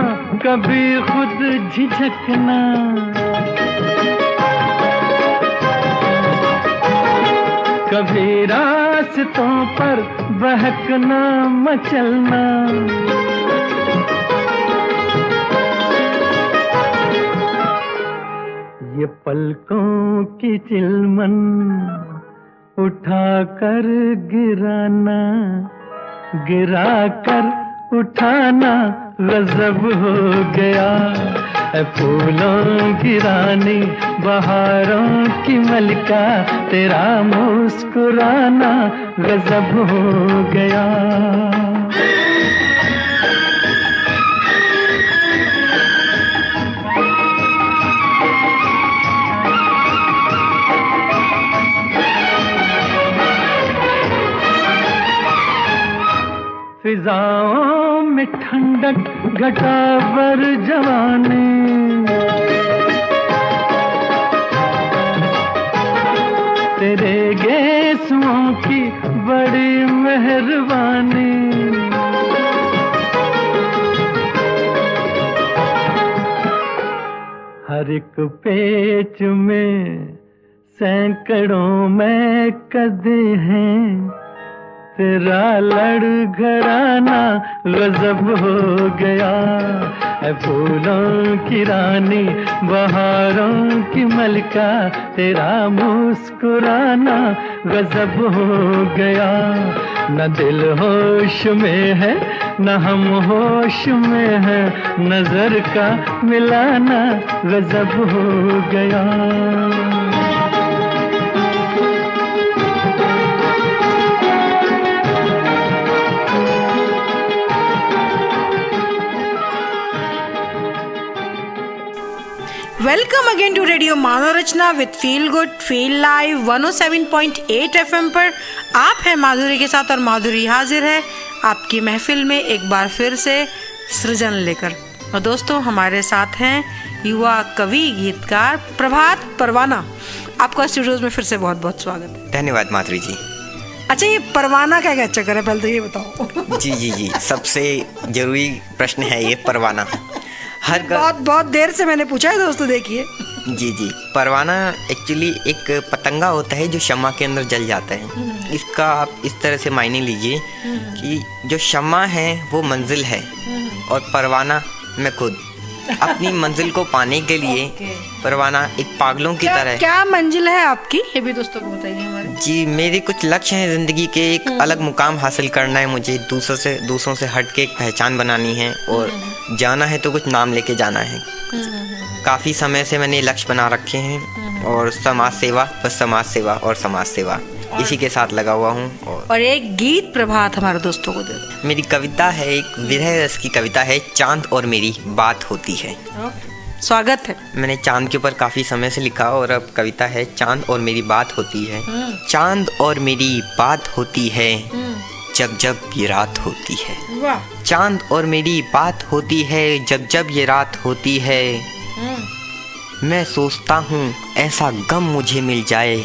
कभी खुद झिझकना, कभी रास्तों पर बहकना मचलना। ये पलकों की चिलमन उठा कर गिराना, गिरा कर उठाना गजब हो गया। फूलों की रानी बहारों की मलका, तेरा मुस्कुराना गजब हो गया। फिजाओं में ठंडक घटा बर जवानी, तेरे गेसुओं की बड़ी मेहरबानी। हर एक पेच में सैकड़ों में कदे हैं, तेरा लड़खड़ाना गजब हो गया। फूलों की रानी बहारों की मलका, तेरा मुस्कुराना गजब हो गया। न दिल होश में है न हम होश में है, नजर का मिलाना गजब हो गया। Welcome again to radio Manav Rachna with feel good feel live 107.8 FM पर। आप हैं माधुरी के साथ और माधुरी हाजिर है आपकी महफिल में एक बार फिर से सृजन लेकर। और दोस्तों हमारे साथ हैं युवा कवि गीतकार प्रभात परवाना। आपका स्टूडियोज में फिर से बहुत बहुत स्वागत है। धन्यवाद माधुरी जी। अच्छा, ये परवाना क्या चक्कर है, पहले तो ये बताओ। जी सबसे जरूरी प्रश्न है ये परवाना। हर बहुत देर से मैंने पूछा है दोस्तों, देखिए। जी परवाना एक्चुअली एक पतंगा होता है जो शम्मा के अंदर जल जाता है। इसका आप इस तरह से मायने लीजिए कि जो शम्मा है वो मंजिल है और परवाना मैं खुद। अपनी मंजिल को पाने के लिए परवाना एक पागलों की तरह। क्या मंजिल है आपकी, ये भी दोस्तों को बताइए हमारे। जी मेरे कुछ लक्ष्य हैं जिंदगी के। एक अलग मुकाम हासिल करना है मुझे, दूसरों से हट के एक पहचान बनानी है और जाना है तो कुछ नाम लेके जाना है। काफ़ी समय से मैंने लक्ष्य बना रखे हैं और समाज सेवा, बस समाज सेवा और समाज सेवा। इसी के साथ लगा हुआ हूँ। और एक गीत प्रभात हमारे दोस्तों को दे दो। मेरी कविता है, एक विरह रस की कविता है, चांद और मेरी बात होती है। स्वागत है। मैंने चांद के ऊपर काफी समय से लिखा और अब कविता है चांद और मेरी बात होती है। चांद और मेरी बात होती है जब जब ये रात होती है। वाह। चांद और मेरी बात होती है जब जब ये रात होती है। मैं सोचता हूँ ऐसा गम मुझे मिल जाए,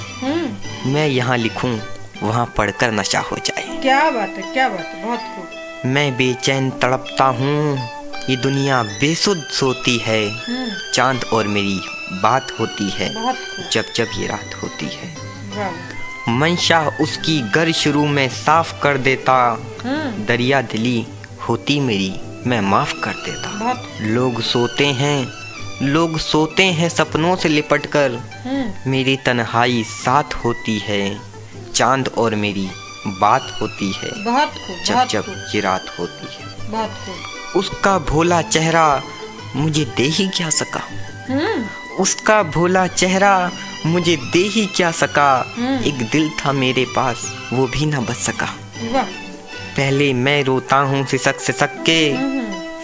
मैं यहाँ लिखूं वहाँ पढ़कर नशा हो जाए। क्या बात है, क्या बात है, बहुत खूब। मैं बेचैन तड़पता हूँ, ये दुनिया बेसुध सोती है। चांद और मेरी बात होती है जब जब ये रात होती है। मंशा उसकी गर शुरू में साफ कर देता, दरिया दिली होती मेरी मैं माफ कर देता। लोग सोते हैं सपनों से लिपट कर, मेरी तन्हाई साथ होती है। चांद और मेरी बात होती है जब जब ये रात होती है। उसका भोला चेहरा मुझे दे ही क्या सका, उसका भोला चेहरा मुझे दे ही क्या सका। एक दिल था मेरे पास वो भी ना बच सका। पहले मैं रोता हूँ सिसक के,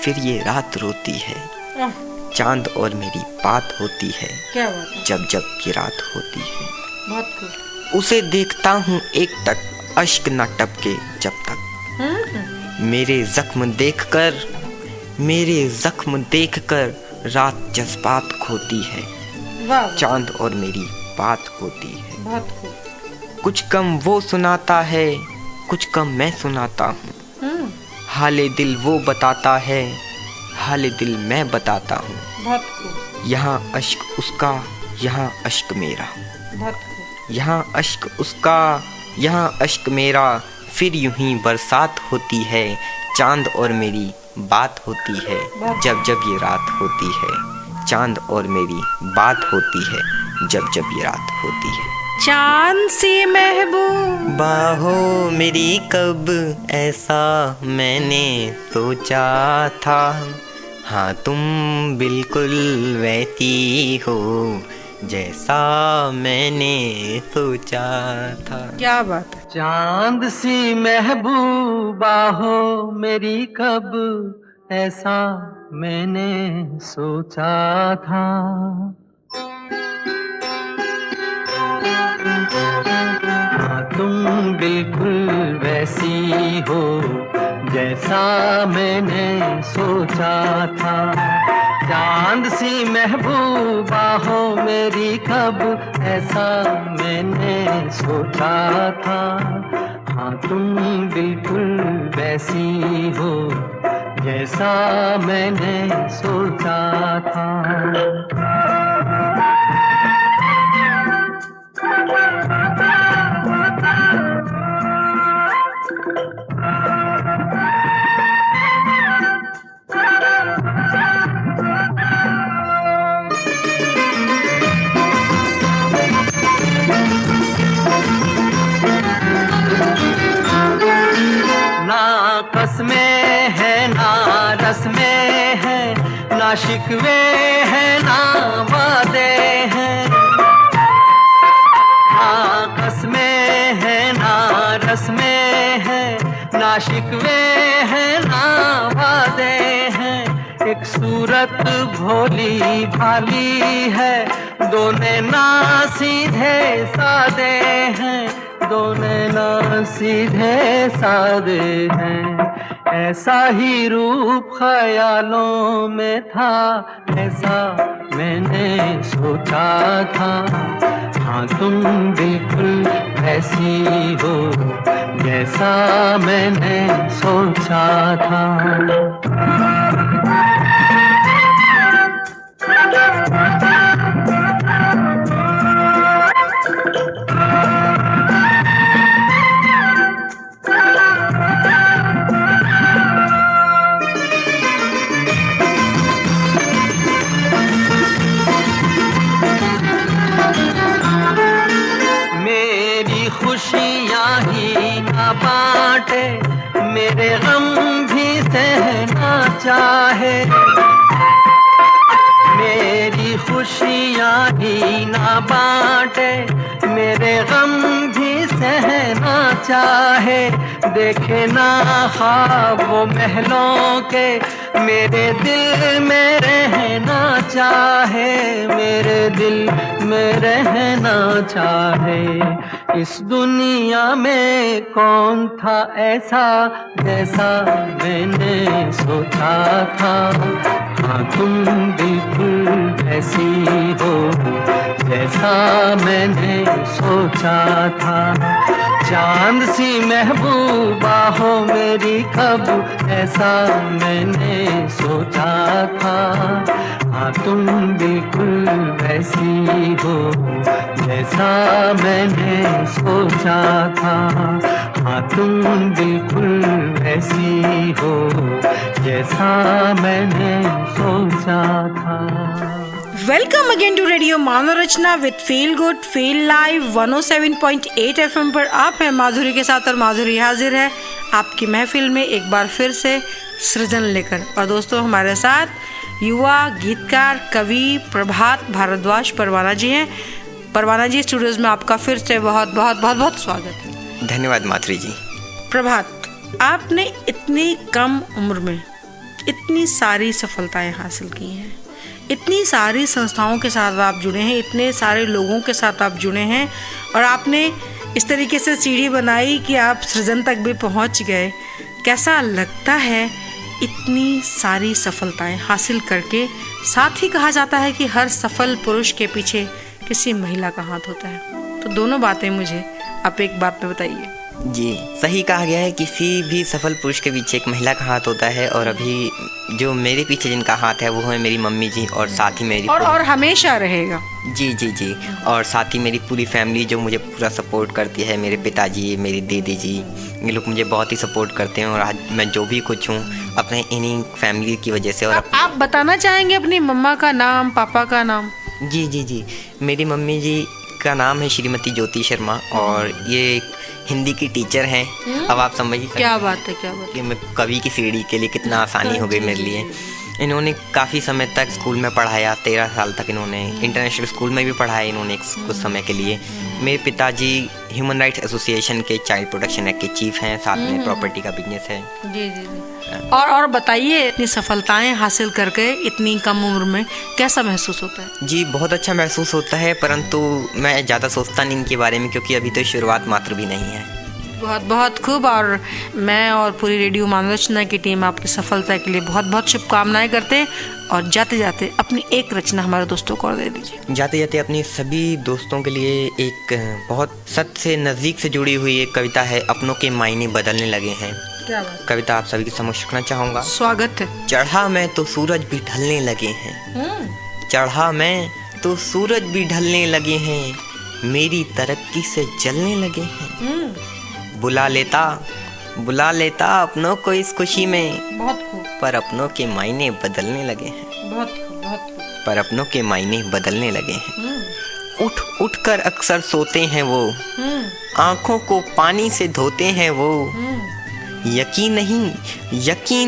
फिर ये रात रोती है। चांद और मेरी बात होती है जब जब ये रात होती है। उसे देखता हूँ एक टक अश्क न टपके जब तक, मेरे जख्म देखकर रात जज्बात खोती है। चांद और मेरी बात होती है। कुछ कम वो सुनाता है, कुछ कम मैं सुनाता हूँ। हाले दिल वो बताता है, हाले दिल मैं बताता हूँ। यहाँ अश्क उसका, यहाँ अश्क मेरा, यहाँ अश्क उसका, यहाँ अश्क मेरा। फिर यूं ही बरसात होती है। चांद और मेरी बात होती है जब जब ये रात होती है। चांद और मेरी बात होती है जब जब ये रात होती है। चांद सी महबूबा हो मेरी कब ऐसा मैंने सोचा था। हाँ तुम बिल्कुल वैसी हो जैसा मैंने सोचा था। क्या बात है। चांद सी महबूबा हो मेरी कब ऐसा मैंने सोचा था। हाँ तुम बिल्कुल वैसी हो जैसा मैंने सोचा था। चांद सी महबूबा हो मेरी कब ऐसा मैंने सोचा था। हाँ तुम बिल्कुल वैसी हो जैसा मैंने सोचा था। में है ना रस में है, ना शिकवे है ना वादे हैं। ना कसमें है ना रस में है, ना शिकवे है ना वादे हैं। एक सूरत भोली भाली है, दो नैना सीधे सादे हैं। दो नैना सीधे सादे हैं। ऐसा ही रूप ख्यालों में था, ऐसा मैंने सोचा था। हाँ तुम बिल्कुल ऐसी हो जैसा मैंने सोचा था। खुशियाँ ही ना बांटे, मेरे गम भी सहना चाहे। मेरी खुशियाँ ही ना बांटे, मेरे गम भी सहना चाहे, देखे ना ख्वाब वो महलों के, मेरे दिल में रहना चाहे, मेरे दिल में रहना चाहे। इस दुनिया में कौन था ऐसा जैसा मैंने सोचा था, हाँ तुम बिल्कुल ऐसी हो जैसा मैंने सोचा था। चांद सी महबूबा हो मेरी कब ऐसा मैंने सोचा था, हाँ तुम बिल्कुल वैसी हो जैसा मैंने सोचा था, हाँ तुम बिल्कुल वैसी हो जैसा मैंने सोचा था। Welcome again to radio Manav Rachna with feel good feel live 107.8 FM पर आप हैं माधुरी के साथ और माधुरी हाजिर है आपकी महफिल में एक बार फिर से सृजन लेकर। और दोस्तों हमारे साथ युवा गीतकार कवि प्रभात भारद्वाज परवाना जी हैं। परवाना जी स्टूडियोज में आपका फिर से बहुत बहुत बहुत बहुत स्वागत है। धन्यवाद माधुरी जी। प्रभात, आपने इतनी कम उम्र में इतनी सारी सफलताएं हासिल की हैं, इतनी सारी संस्थाओं के साथ आप जुड़े हैं, इतने सारे लोगों के साथ आप जुड़े हैं और आपने इस तरीके से सीढ़ी बनाई कि आप सृजन तक भी पहुंच गए। कैसा लगता है इतनी सारी सफलताएं हासिल करके? साथ ही कहा जाता है कि हर सफल पुरुष के पीछे किसी महिला का हाथ होता है, तो दोनों बातें मुझे आप एक बात में बताइए। जी, सही कहा गया है, किसी भी सफल पुरुष के पीछे एक महिला का हाथ होता है और अभी जो मेरे पीछे जिनका हाथ है वो है मेरी मम्मी जी और साथ ही मेरी और हमेशा रहेगा। जी जी जी, और साथ ही मेरी पूरी फैमिली जो मुझे पूरा सपोर्ट करती है, मेरे पिताजी, मेरी दीदी जी, ये लोग मुझे बहुत ही सपोर्ट करते हैं और आज मैं जो भी कुछ हूँ अपने इन्हीं फैमिली की वजह से। और आप बताना चाहेंगे अपनी मम्मा का नाम, पापा का नाम? जी जी जी, मेरी मम्मी जी का नाम है श्रीमती ज्योति शर्मा और ये हिंदी की टीचर हैं। अब आप समझिए क्या बात है, क्या बात है कि मैं कवि की सीढ़ी के लिए कितना आसानी हो गई मेरे लिए। इन्होंने काफ़ी समय तक स्कूल में पढ़ाया, 13 साल तक इन्होंने इंटरनेशनल स्कूल में भी पढ़ाया इन्होंने कुछ समय के लिए। मेरे पिताजी ह्यूमन राइट्स एसोसिएशन के चाइल्ड प्रोटेक्शन एक्ट के चीफ हैं, साथ में प्रॉपर्टी का बिजनेस है। जी जी जी। और बताइए, इतनी सफलताएं हासिल करके इतनी कम उम्र में कैसा महसूस होता है? जी, बहुत अच्छा महसूस होता है, परंतु मैं ज़्यादा सोचता नहीं इनके बारे में क्योंकि अभी तो शुरुआत मात्र भी नहीं है। बहुत बहुत खूब। और मैं और पूरी रेडियो मानवरचना की टीम आपकी सफलता के लिए बहुत बहुत शुभकामनाएं करते हैं। और जाते जाते अपनी एक रचना हमारे दोस्तों को और दे दीजिए। जाते जाते अपने सभी दोस्तों के लिए एक बहुत सच से नज़दीक से जुड़ी हुई एक कविता है, अपनों के मायने बदलने लगे हैं। क्या बात? कविता आप सभी के समक्ष रखना चाहूँगा। स्वागत है। चढ़ा मैं तो सूरज भी ढलने लगे हैं, चढ़ा मैं तो सूरज भी ढलने लगे हैं, मेरी तरक्की से जलने लगे हैं। बुला लेता अपनों को इस खुशी में, बहुत खूब। पर अपनों के मायने बदलने लगे हैं, बहुत खूब, बहुत खूब। पर अपनों के मायने बदलने लगे हैं। उठ कर अक्सर सोते हैं वो, आंखों को पानी से धोते हैं वो, यकीन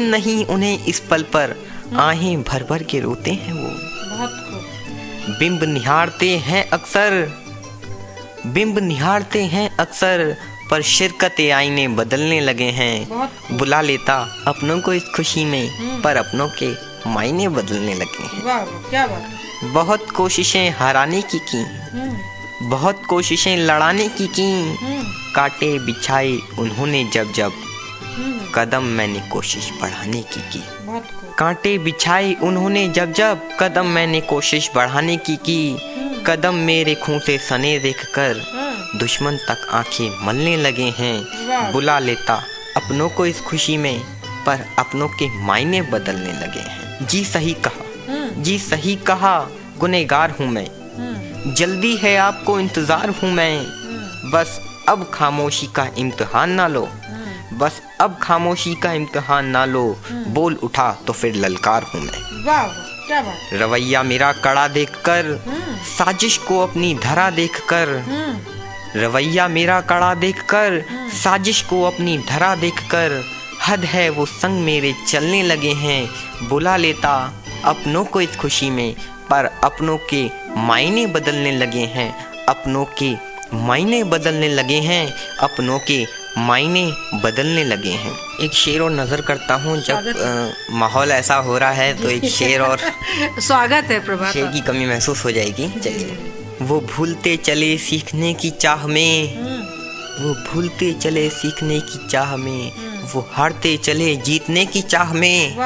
नहीं उन्हें इस पल पर, आहें भर भर के रोते हैं वो। बहुत खूब। बिंब निहारते हैं अक्सर, पर शिरकते आईने बदलने लगे हैं। बुला लेता अपनों को इस खुशी में, पर अपनों के मायने बदलने लगे हैं। वाह, क्या बात है। बहुत कोशिशें हराने की बहुत कोशिशें लड़ाने की कांटे बिछाए उन्होंने जब कदम मैंने कोशिश बढ़ाने की। कांटे बिछाए उन्होंने जब कदम मैंने कोशिश बढ़ाने की। कदम मेरे खून से सने देखकर दुश्मन तक आंखें मलने लगे हैं। बुला लेता अपनों को इस खुशी में, पर अपनों के मायने बदलने लगे हैं। जी सही कहा गुनहगार हूँ मैं, जल्दी है आपको इंतजार हूँ मैं, बस अब खामोशी का इम्तिहान ना लो, बस अब खामोशी का इम्तिहान ना लो, बोल उठा तो फिर ललकार हूँ मैं। वाह, क्या बात। रवैया मेरा कड़ा देखकर, साजिश को अपनी धरा देखकर, रवैया मेरा कड़ा देखकर, साजिश को अपनी धरा देखकर, हद है वो संग मेरे चलने लगे हैं। बुला लेता अपनों को इस खुशी में, पर अपनों के मायने बदलने लगे हैं, अपनों के मायने बदलने लगे हैं, अपनों के मायने बदलने लगे हैं। एक शेर और नज़र करता हूँ, जब माहौल ऐसा हो रहा है तो एक शेर और स्वागत है प्रभात। शेर की कमी महसूस हो जाएगी। चलिए। वो भूलते चले सीखने की चाह में, वो भूलते चले सीखने की चाह में, वो हारते चले जीतने की चाह में,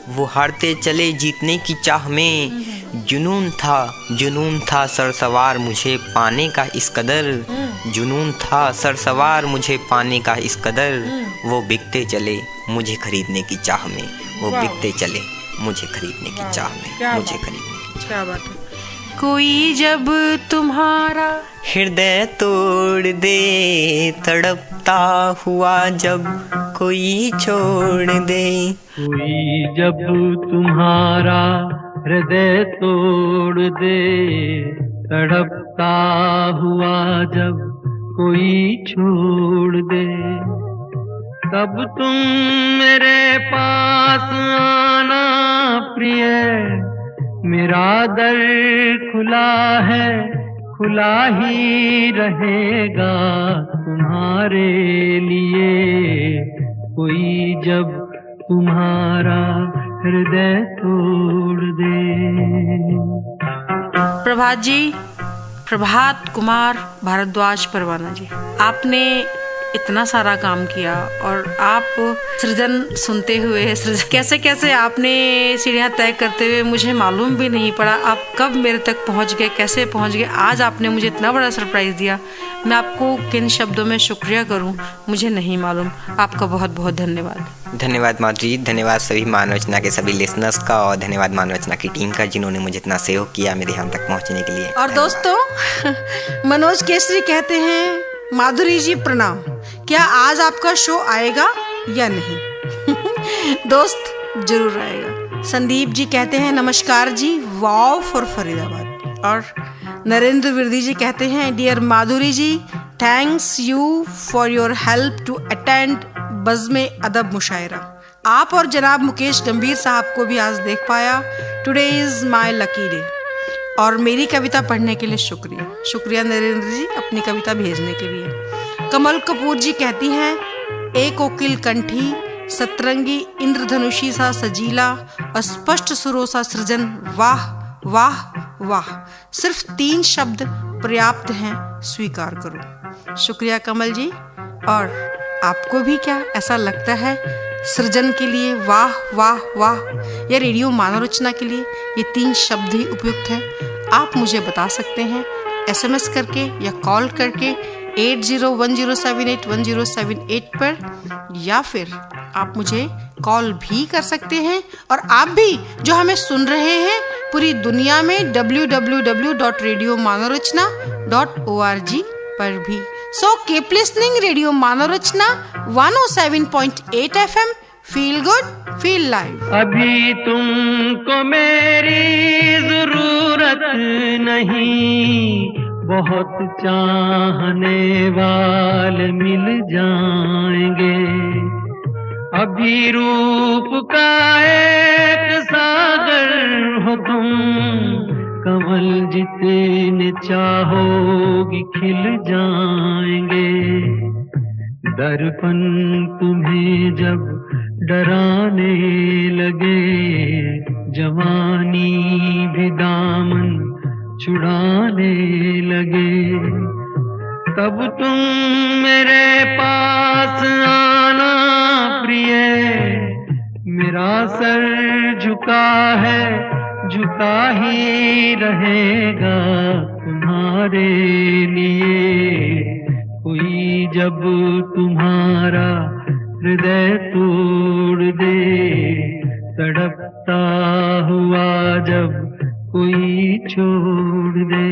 वो हारते चले जीतने की चाह में। जुनून था सरसवार मुझे पाने का इस कदर, जुनून था सरसवार मुझे पाने का इस कदर। वो बिकते चले मुझे खरीदने की चाह में, वो बिकते चले मुझे खरीदने की चाह में, मुझे खरीदने की। क्या बात है। कोई जब तुम्हारा हृदय तोड़ दे, तड़पता हुआ जब कोई छोड़ दे, कोई जब तुम्हारा हृदय तोड़ दे, तड़पता हुआ जब कोई छोड़ दे, तब तुम मेरे पास आना प्रिय, मेरा दर खुला है, खुला ही रहेगा तुम्हारे लिए। कोई जब तुम्हारा हृदय तोड़ दे। प्रभात जी, प्रभात कुमार भारद्वाज परवाना जी, आपने इतना सारा काम किया और आप सृजन सुनते हुए कैसे कैसे आपने सीढ़ियाँ तय करते हुए मुझे मालूम भी नहीं पड़ा आप कब मेरे तक पहुँच गए, कैसे पहुँच गए। आज आपने मुझे इतना बड़ा सरप्राइज़ दिया, मैं आपको किन शब्दों में शुक्रिया करूँ मुझे नहीं मालूम। आपका बहुत बहुत धन्यवाद। धन्यवाद माधुरी, धन्यवाद सभी मानवचना के सभी लिसनर्स का, और धन्यवाद मानवचना की टीम का जिन्होंने मुझे इतना सहयोग किया मेरे यहाँ तक पहुँचने के लिए। और दोस्तों, मनोज केसरी कहते हैं माधुरी जी प्रणाम, क्या आज आपका शो आएगा या नहीं? दोस्त जरूर आएगा। संदीप जी कहते हैं नमस्कार जी, वाव फॉर फरीदाबाद। और नरेंद्र विरदी जी कहते हैं dear Madhuri ji, thanks you for your help to attend बज़्म अदब मुशायरा। आप और जनाब मुकेश गंभीर साहब को भी आज देख पाया। Today is my lucky day. और मेरी कविता पढ़ने के लिए शुक्रिया। शुक्रिया नरेंद्र जी अपनी कविता भेजने के लिए। कमल कपूर जी कहती हैं एक कोकिल कंठी, सतरंगी इंद्रधनुषी सा सजीला, अस्पष्ट सुरों सा सृजन, वाह वाह वाह, सिर्फ 3 शब्द पर्याप्त हैं, स्वीकार करो। शुक्रिया कमल जी। और आपको भी क्या ऐसा लगता है सृजन के लिए वाह वाह वाह या रेडियो मानव रचना के लिए ये 3 शब्द ही उपयुक्त हैं? आप मुझे बता सकते हैं SMS करके या कॉल करके 8010781078 पर, या फिर आप मुझे कॉल भी कर सकते हैं। और आप भी जो हमें सुन रहे हैं पूरी दुनिया में www.radiomanarachna.org पर भी। So keep listening रेडियो मानव रचना 107.8 FM। Feel good feel live. अभी तुमको मेरी जरूरत नहीं, बहुत चाहने वाले मिल जाएंगे। अभी रूप का एक सागर हो तुम, कमल जितने चाहोगी खिल जाएंगे। दर्पण तुम्हें जब डराने लगे, जवानी भी दामन छुड़ाने लगे, तब तुम मेरे पास आना प्रिय। मेरा सर झुका है, झुका ही रहेगा तुम्हारे लिए। कोई जब तुम्हारा हृदय तोड़ दे, तड़पता हुआ जब कोई छोड़ दे।